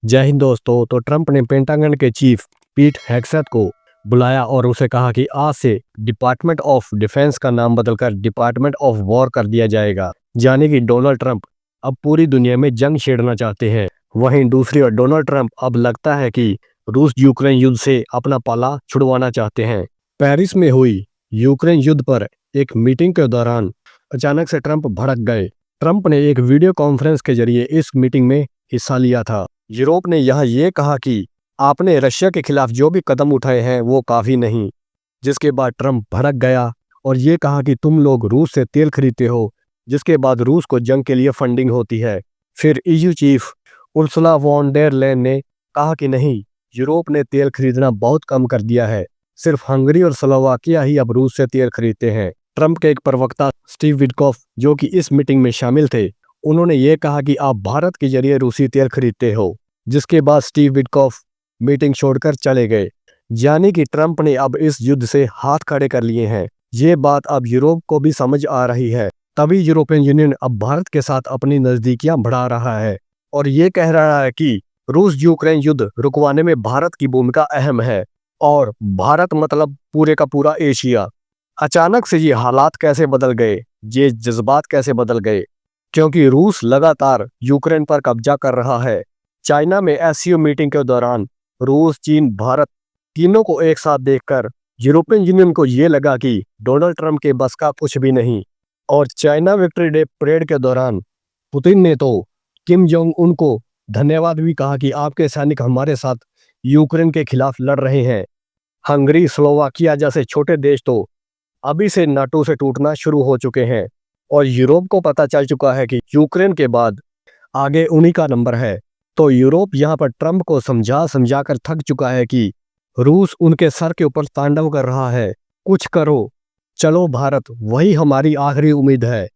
जय हिंद दोस्तों। तो ट्रंप ने पेंटागन के चीफ पीट हेगसेथ को बुलाया और उसे कहा कि आज से डिपार्टमेंट ऑफ डिफेंस का नाम बदलकर डिपार्टमेंट ऑफ वॉर कर दिया जाएगा। यानी कि डोनाल्ड ट्रंप अब पूरी दुनिया में जंग छेड़ना चाहते हैं। वहीं दूसरी ओर डोनाल्ड ट्रंप अब लगता है कि रूस यूक्रेन युद्ध से अपना पाला छुड़वाना चाहते हैं। पेरिस में हुई यूक्रेन युद्ध पर एक मीटिंग के दौरान अचानक से ट्रंप भड़क गए। ट्रंप ने एक वीडियो कॉन्फ्रेंस के जरिए इस मीटिंग में हिस्सा लिया था। यूरोप ने यहाँ ये कहा कि आपने रशिया के खिलाफ जो भी कदम उठाए हैं वो काफी नहीं, जिसके बाद ट्रंप भड़क गया और ये कहा कि तुम लोग रूस से तेल खरीदते हो, जिसके बाद रूस को जंग के लिए फंडिंग होती है। फिर EU chief Ursula von der Leyen ने कहा कि नहीं, यूरोप ने तेल खरीदना बहुत कम कर दिया है, सिर्फ हंगरी और स्लोवाकिया ही अब रूस से तेल खरीदते हैं। ट्रंप के एक प्रवक्ता स्टीव विटकॉफ, जो कि इस मीटिंग में शामिल थे, उन्होंने ये कहा कि आप भारत के जरिए रूसी तेल खरीदते हो, जिसके बाद स्टीव विटकॉफ मीटिंग छोड़कर चले गए। यानी कि ट्रंप ने अब इस युद्ध से हाथ खड़े कर लिए हैं। ये बात अब यूरोप को भी समझ आ रही है। तभी यूरोपियन यूनियन अब भारत के साथ अपनी नजदीकियां बढ़ा रहा है और ये कह रहा है कि रूस यूक्रेन युद्ध रुकवाने में भारत की भूमिका अहम है, और भारत मतलब पूरे का पूरा एशिया। अचानक से ये हालात कैसे बदल गए, ये जज्बात कैसे बदल गए? क्योंकि रूस लगातार यूक्रेन पर कब्जा कर रहा है। चाइना में एससीओ मीटिंग के दौरान रूस, चीन, भारत तीनों को एक साथ देखकर यूरोपियन यूनियन को ये लगा कि डोनाल्ड ट्रंप के बस का कुछ भी नहीं। और चाइना विक्ट्री डे परेड के दौरान पुतिन ने तो किम जोंग उन को धन्यवाद भी कहा कि आपके सैनिक हमारे साथ यूक्रेन के खिलाफ लड़ रहे हैं। हंगरी, स्लोवाकिया जैसे छोटे देश तो अभी से नाटो से टूटना शुरू हो चुके हैं और यूरोप को पता चल चुका है कि यूक्रेन के बाद आगे उन्हीं का नंबर है। तो यूरोप यहाँ पर ट्रंप को समझा समझा कर थक चुका है कि रूस उनके सर के ऊपर तांडव कर रहा है। कुछ करो, चलो भारत, वही हमारी आखिरी उम्मीद है।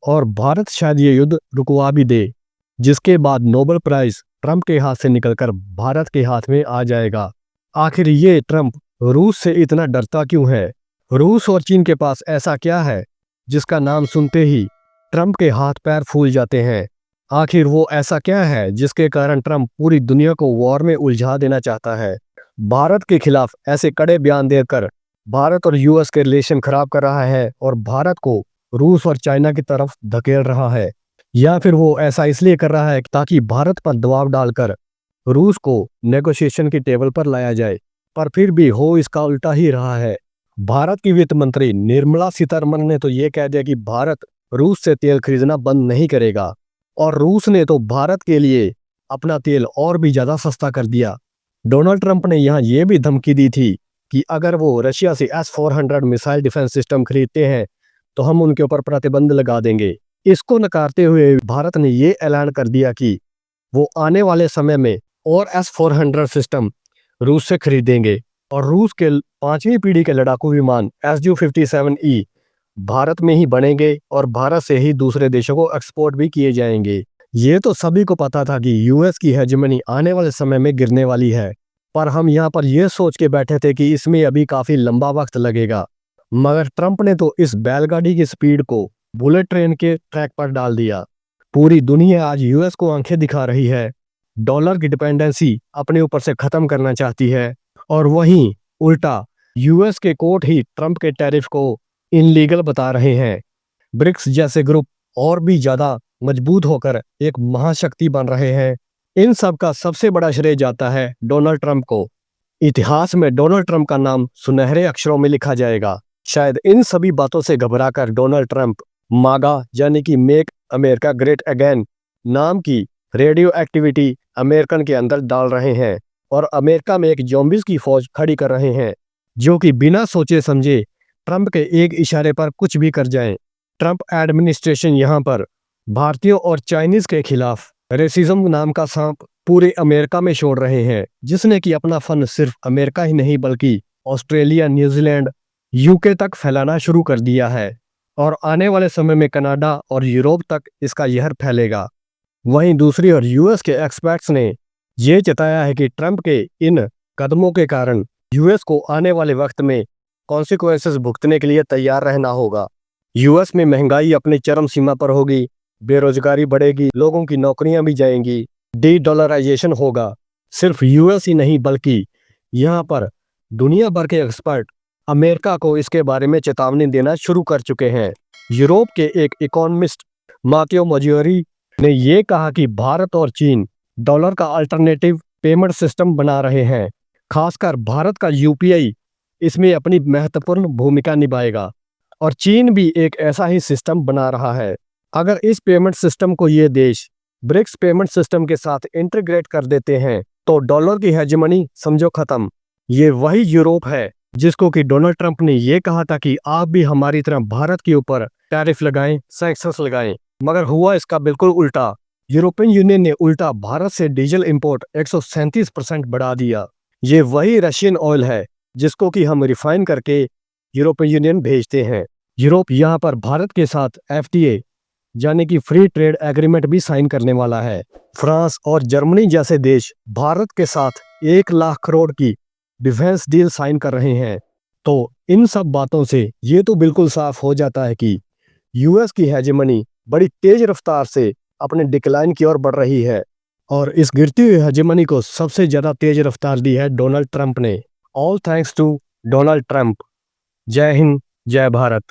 और भारत शायद ये युद्ध रुकवा भी दे, जिसके बाद नोबेल प्राइज ट्रंप के हाथ से निकलकर भारत के हाथ में आ जाएगा। आखिर ये ट्रंप रूस से इतना डरता क्यों है? रूस और चीन के पास ऐसा क्या है जिसका नाम सुनते ही ट्रंप के हाथ पैर फूल जाते हैं? आखिर वो ऐसा क्या है जिसके कारण ट्रंप पूरी दुनिया को वॉर में उलझा देना चाहता है? भारत के खिलाफ ऐसे कड़े बयान देकर भारत और यूएस के रिलेशन खराब कर रहा है और भारत को रूस और चाइना की तरफ धकेल रहा है, या फिर वो ऐसा इसलिए कर रहा है ताकि भारत पर दबाव डालकर रूस को नेगोशिएशन की टेबल पर लाया जाए? पर फिर भी हो इसका उल्टा ही रहा है। भारत की वित्त मंत्री निर्मला सीतारमण ने तो ये कह दिया कि भारत रूस से तेल खरीदना बंद नहीं करेगा, और रूस ने तो भारत के लिए अपना तेल और भी ज्यादा सस्ता कर दिया। डोनाल्ड ट्रंप ने यहाँ ये भी धमकी दी थी कि अगर वो रशिया से S-400 मिसाइल डिफेंस सिस्टम खरीदते हैं तो हम उनके ऊपर प्रतिबंध लगा देंगे। इसको नकारते हुए भारत ने ये ऐलान कर दिया कि वो आने वाले समय में और S-400 सिस्टम रूस से खरीदेंगे, और रूस के 5वीं पीढ़ी के लड़ाकू विमान Su-57E भारत में ही बनेंगे और भारत से ही दूसरे देशों को एक्सपोर्ट भी किए जाएंगे। ये तो सभी को पता था कि यूएस की हेजेमनी आने वाले समय में गिरने वाली है, पर हम यहाँ पर यह सोच के बैठे थे कि इसमें अभी काफी लंबा वक्त लगेगा। मगर ट्रंप ने तो इस बैलगाड़ी की स्पीड को बुलेट ट्रेन के ट्रैक पर डाल दिया। पूरी दुनिया आज यूएस को आंखें दिखा रही है, डॉलर की डिपेंडेंसी अपने ऊपर से खत्म करना चाहती है, और वहीं उल्टा यूएस के कोर्ट ही ट्रंप के टैरिफ को इनलीगल बता रहे हैं। ब्रिक्स जैसे ग्रुप और भी ज्यादा मजबूत होकर एक महाशक्ति बन रहे हैं। इन सब का सबसे बड़ा श्रेय जाता है डोनाल्ड ट्रंप को। इतिहास में डोनाल्ड ट्रंप का नाम सुनहरे अक्षरों में लिखा जाएगा। शायद इन सभी बातों से घबराकर डोनाल्ड ट्रंप मागा यानी कि मेक अमेरिका ग्रेट अगेन नाम की रेडियो एक्टिविटी अमेरिकन के अंदर डाल रहे हैं और अमेरिका में एक ज़ॉम्बीज़ की फौज खड़ी कर रहे हैं, जो कि बिना सोचे समझे ट्रंप के एक इशारे पर कुछ भी कर जाएं। ट्रंप एडमिनिस्ट्रेशन यहाँ पर भारतीयों और चाइनीज के खिलाफ रेसिज्म नाम का सांप पूरे अमेरिका में छोड़ रहे हैं, जिसने कि अपना फन सिर्फ अमेरिका ही नहीं बल्कि ऑस्ट्रेलिया, न्यूजीलैंड, यूके तक फैलाना शुरू कर दिया है, और आने वाले समय में कनाडा और यूरोप तक इसका यहर फैलेगा। वहीं दूसरी ओर यूएस के एक्सपर्ट्स ने यह जताया है कि ट्रंप के इन कदमों के कारण यूएस को आने वाले वक्त में कॉन्सिक्वेंसेस भुगतने के लिए तैयार रहना होगा। यूएस में महंगाई अपनी चरम सीमा पर होगी, बेरोजगारी बढ़ेगी, लोगों की नौकरियां भी जाएंगी, डी डॉलराइजेशन होगा। सिर्फ यूएस ही नहीं बल्कि यहाँ पर दुनिया भर के एक्सपर्ट अमेरिका को इसके बारे में चेतावनी देना शुरू कर चुके हैं। यूरोप के एक इकोनॉमिस्ट मातियो मजियोरी ने ये कहा कि भारत और चीन डॉलर का अल्टरनेटिव पेमेंट सिस्टम बना रहे हैं। खासकर भारत का यूपीआई इसमें अपनी महत्वपूर्ण भूमिका निभाएगा और चीन भी एक ऐसा ही सिस्टम बना रहा है। अगर इस पेमेंट सिस्टम को ये देश ब्रिक्स पेमेंट सिस्टम के साथ इंटीग्रेट कर देते हैं तो डॉलर की हेजेमनी समझो खत्म। ये वही यूरोप है जिसको कि डोनाल्ड ट्रंप ने ये कहा था कि आप भी हमारी तरह भारत के ऊपर टैरिफ लगाएं, सैंक्शंस लगाएं, मगर हुआ इसका बिल्कुल उल्टा। यूरोपियन यूनियन ने उल्टा भारत से डीजल इंपोर्ट 137% बढ़ा दिया। ये वही रशियन ऑयल है जिसको कि हम रिफाइन करके यूरोपियन यूनियन भेजते हैं। यूरोप यहाँ पर भारत के साथ एफटीए यानी कि फ्री ट्रेड एग्रीमेंट भी साइन करने वाला है। फ्रांस और जर्मनी जैसे देश भारत के साथ 1 लाख करोड़ की डिफेंस डील साइन कर रहे हैं। तो इन सब बातों से ये तो बिल्कुल साफ हो जाता है कि यूएस की हेजेमनी बड़ी तेज रफ्तार से अपने डिक्लाइन की ओर बढ़ रही है और इस गिरती हुई हेजेमनी को सबसे ज्यादा तेज रफ्तार दी है डोनाल्ड ट्रंप ने। All thanks to Donald Trump. जय हिंद, जय भारत।